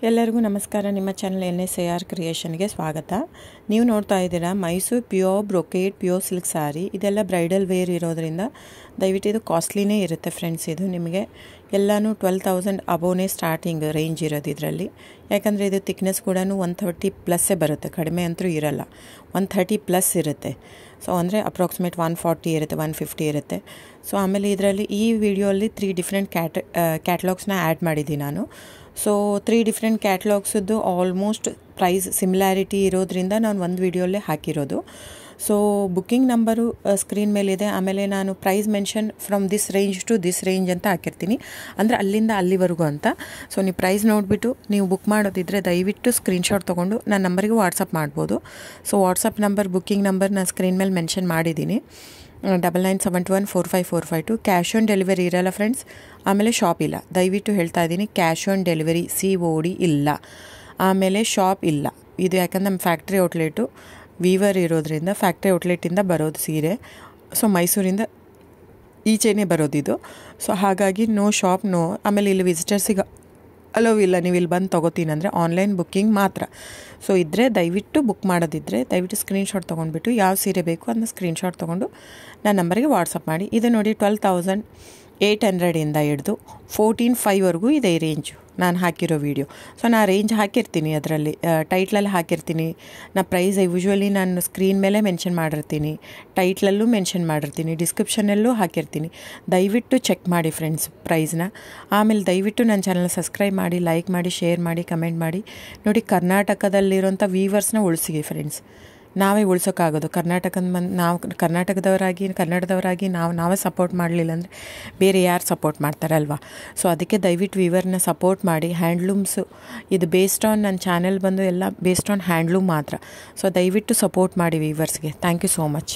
ಎಲ್ಲರಿಗೂ ನಮಸ್ಕಾರ. ನಿಮ್ಮ ಚಾನಲ್ NSAR ಕ್ರಿಯೇಷನ್ಗೆ ಸ್ವಾಗತ. ನೀವು ನೋಡ್ತಾ ಇದ್ದೀರಾ Mysuru pure brocade pure silk sari. ಇದೆಲ್ಲ ಬ್ರೈಡಲ್ ವೇರ್ ಇರೋದ್ರಿಂದ ದಯವಿಟ್ಟು ಇದು ಕಾಸ್ಟ್ಲಿನೇ ಇರುತ್ತೆ ಫ್ರೆಂಡ್ಸ್. ಇದು ನಿಮಗೆ ಎಲ್ಲನೂ 12,000 ಅಬೋನೇ ಸ್ಟಾರ್ಟಿಂಗ್ ರೇಂಜ್ ಇರೋದು ಇದರಲ್ಲಿ. ಯಾಕಂದರೆ ಇದು ಥಿಕ್ನೆಸ್ ಕೂಡ 130 ಪ್ಲಸ್ಸೇ ಬರುತ್ತೆ, ಕಡಿಮೆ ಅಂತೂ ಇರಲ್ಲ, 130 ಪ್ಲಸ್ ಇರುತ್ತೆ. ಸೊ ಅಂದರೆ ಅಪ್ರಾಕ್ಸಿಮೇಟ್ 140 ಇರುತ್ತೆ, 150 ಇರುತ್ತೆ. ಸೊ ಆಮೇಲೆ ಇದರಲ್ಲಿ ಈ ವಿಡಿಯೋಲ್ಲಿ 3 ಡಿಫ್ರೆಂಟ್ ಕ್ಯಾಟ್ಲಾಗ್ಸ್ನ ಆ್ಯಡ್ ಮಾಡಿದ್ದೀನಿ ನಾನು. ಸೊ 3 ಡಿಫ್ರೆಂಟ್ ಕ್ಯಾಟ್ಲಾಗ್ಸದ್ದು ಆಲ್ಮೋಸ್ಟ್ ಪ್ರೈಸ್ ಸಿಮಿಲಾರಿಟಿ ಇರೋದ್ರಿಂದ ನಾನು ಒಂದು ವಿಡಿಯೋಲ್ಲೇ ಹಾಕಿರೋದು. ಸೊ ಬುಕ್ಕಿಂಗ್ ನಂಬರು ಸ್ಕ್ರೀನ್ ಮೇಲಿದೆ. ಆಮೇಲೆ ನಾನು price mention from this range to this range ಅಂತ ಹಾಕಿರ್ತೀನಿ, ಅಂದರೆ ಅಲ್ಲಿಂದ ಅಲ್ಲಿವರೆಗೂ ಅಂತ. ಸೊ ನೀವು ಪ್ರೈಸ್ ನೋಡಿಬಿಟ್ಟು ನೀವು ಬುಕ್ ಮಾಡೋದಿದ್ದರೆ ದಯವಿಟ್ಟು ಸ್ಕ್ರೀನ್ಶಾಟ್ ತೊಗೊಂಡು ನನ್ನ ನಂಬರಿಗೆ ವಾಟ್ಸಪ್ ಮಾಡ್ಬೋದು. So WhatsApp number booking number ನಾನು ಸ್ಕ್ರೀನ್ ಮೇಲೆ ಮೆನ್ಷನ್ ಮಾಡಿದ್ದೀನಿ, 9971454552. ಕ್ಯಾಶ್ ಆನ್ ಡೆಲಿವರಿ ಇರಲ್ಲ ಫ್ರೆಂಡ್ಸ್. ಆಮೇಲೆ ಶಾಪ್ ಇಲ್ಲ, ದಯವಿಟ್ಟು ಹೇಳ್ತಾ ಇದ್ದೀನಿ, ಕ್ಯಾಶ್ ಆನ್ ಡೆಲಿವರಿ COD ಇಲ್ಲ. ಆಮೇಲೆ ಶಾಪ್ ಇಲ್ಲ. ಇದು ಯಾಕಂದ್ರೆ ನಮ್ಮ ಫ್ಯಾಕ್ಟ್ರಿ ಔಟ್ಲೆಟು ವೀವರ್ ಇರೋದ್ರಿಂದ ಫ್ಯಾಕ್ಟ್ರಿ ಔಟ್ಲೆಟಿಂದ ಬರೋದು ಸೀರೆ. ಸೊ ಮೈಸೂರಿಂದ ಈಚೆನೇ ಬರೋದಿದು. ಸೊ ಹಾಗಾಗಿ ನೋ ಶಾಪ್, ನೋ. ಆಮೇಲೆ ಇಲ್ಲಿ ವಿಸಿಟರ್ಸಿಗೆ ಅಲೋ ಇಲ್ಲ, ನೀವು ಇಲ್ಲಿ ಬಂದು ತೊಗೋತೀನಿ ಅಂದರೆ ಆನ್ಲೈನ್ ಬುಕ್ಕಿಂಗ್ ಮಾತ್ರ. ಸೊ ಇದ್ದರೆ ದಯವಿಟ್ಟು ಬುಕ್ ಮಾಡೋದಿದ್ದರೆ ದಯವಿಟ್ಟು ಸ್ಕ್ರೀನ್ಶಾಟ್ ತೊಗೊಂಡ್ಬಿಟ್ಟು ಯಾವ ಸೀರೆ ಬೇಕು ಅದನ್ನ ಸ್ಕ್ರೀನ್ಶಾಟ್ ತೊಗೊಂಡು ನನ್ನ ನಂಬರಿಗೆ ವಾಟ್ಸಪ್ ಮಾಡಿ. ಇದು ನೋಡಿ 12,800ಇಂದ ಹಿಡಿದು 14,500ವರೆಗೂ ಇದೆ ಈ ರೇಂಜು ನಾನು ಹಾಕಿರೋ ವಿಡಿಯೋ. ಸೊ ನಾನು ರೇಂಜ್ ಹಾಕಿರ್ತೀನಿ, ಅದರಲ್ಲಿ ಟೈಟ್ಲಲ್ಲಿ ಹಾಕಿರ್ತೀನಿ. ನಾ ಪ್ರೈಸ್ ಯೂಶ್ವಲಿ ನಾನು ಸ್ಕ್ರೀನ್ ಮೇಲೆ ಮೆನ್ಷನ್ ಮಾಡಿರ್ತೀನಿ, ಟೈಟ್ಲಲ್ಲೂ ಮೆನ್ಷನ್ ಮಾಡಿರ್ತೀನಿ, ಡಿಸ್ಕ್ರಿಪ್ಷನಲ್ಲೂ ಹಾಕಿರ್ತೀನಿ. ದಯವಿಟ್ಟು ಚೆಕ್ ಮಾಡಿ ಫ್ರೆಂಡ್ಸ್ ಪ್ರೈಸ್ನ. ಆಮೇಲೆ ದಯವಿಟ್ಟು ನನ್ನ ಚಾನಲ್ ಸಬ್ಸ್ಕ್ರೈಬ್ ಮಾಡಿ, ಲೈಕ್ ಮಾಡಿ, ಶೇರ್ ಮಾಡಿ, ಕಮೆಂಟ್ ಮಾಡಿ. ನೋಡಿ, ಕರ್ನಾಟಕದಲ್ಲಿರೋಂಥ ವೀವರ್ಸ್ನ ಉಳಿಸಿ ಫ್ರೆಂಡ್ಸ್. ನಾವೇ ಉಳ್ಸೋಕ್ಕಾಗೋದು. ನಾವು ಕರ್ನಾಟಕದವರಾಗಿ ನಾವೇ ಸಪೋರ್ಟ್ ಮಾಡಲಿಲ್ಲ ಅಂದರೆ ಬೇರೆ ಯಾರು ಸಪೋರ್ಟ್ ಮಾಡ್ತಾರಲ್ವ. ಸೊ ಅದಕ್ಕೆ ದಯವಿಟ್ಟು ವೀವರ್ನ ಸಪೋರ್ಟ್ ಮಾಡಿ. ಹ್ಯಾಂಡ್ಲೂಮ್ಸು ಇದು ಬೇಸ್ಡ್ ಆನ್, ನನ್ನ ಚಾನೆಲ್ ಬಂದು ಎಲ್ಲ ಬೇಸ್ಡ್ ಆನ್ ಹ್ಯಾಂಡ್ಲೂಮ್ ಮಾತ್ರ. ಸೊ ದಯವಿಟ್ಟು ಸಪೋರ್ಟ್ ಮಾಡಿ ವೀವರ್ಸ್ಗೆ. Thank you so much.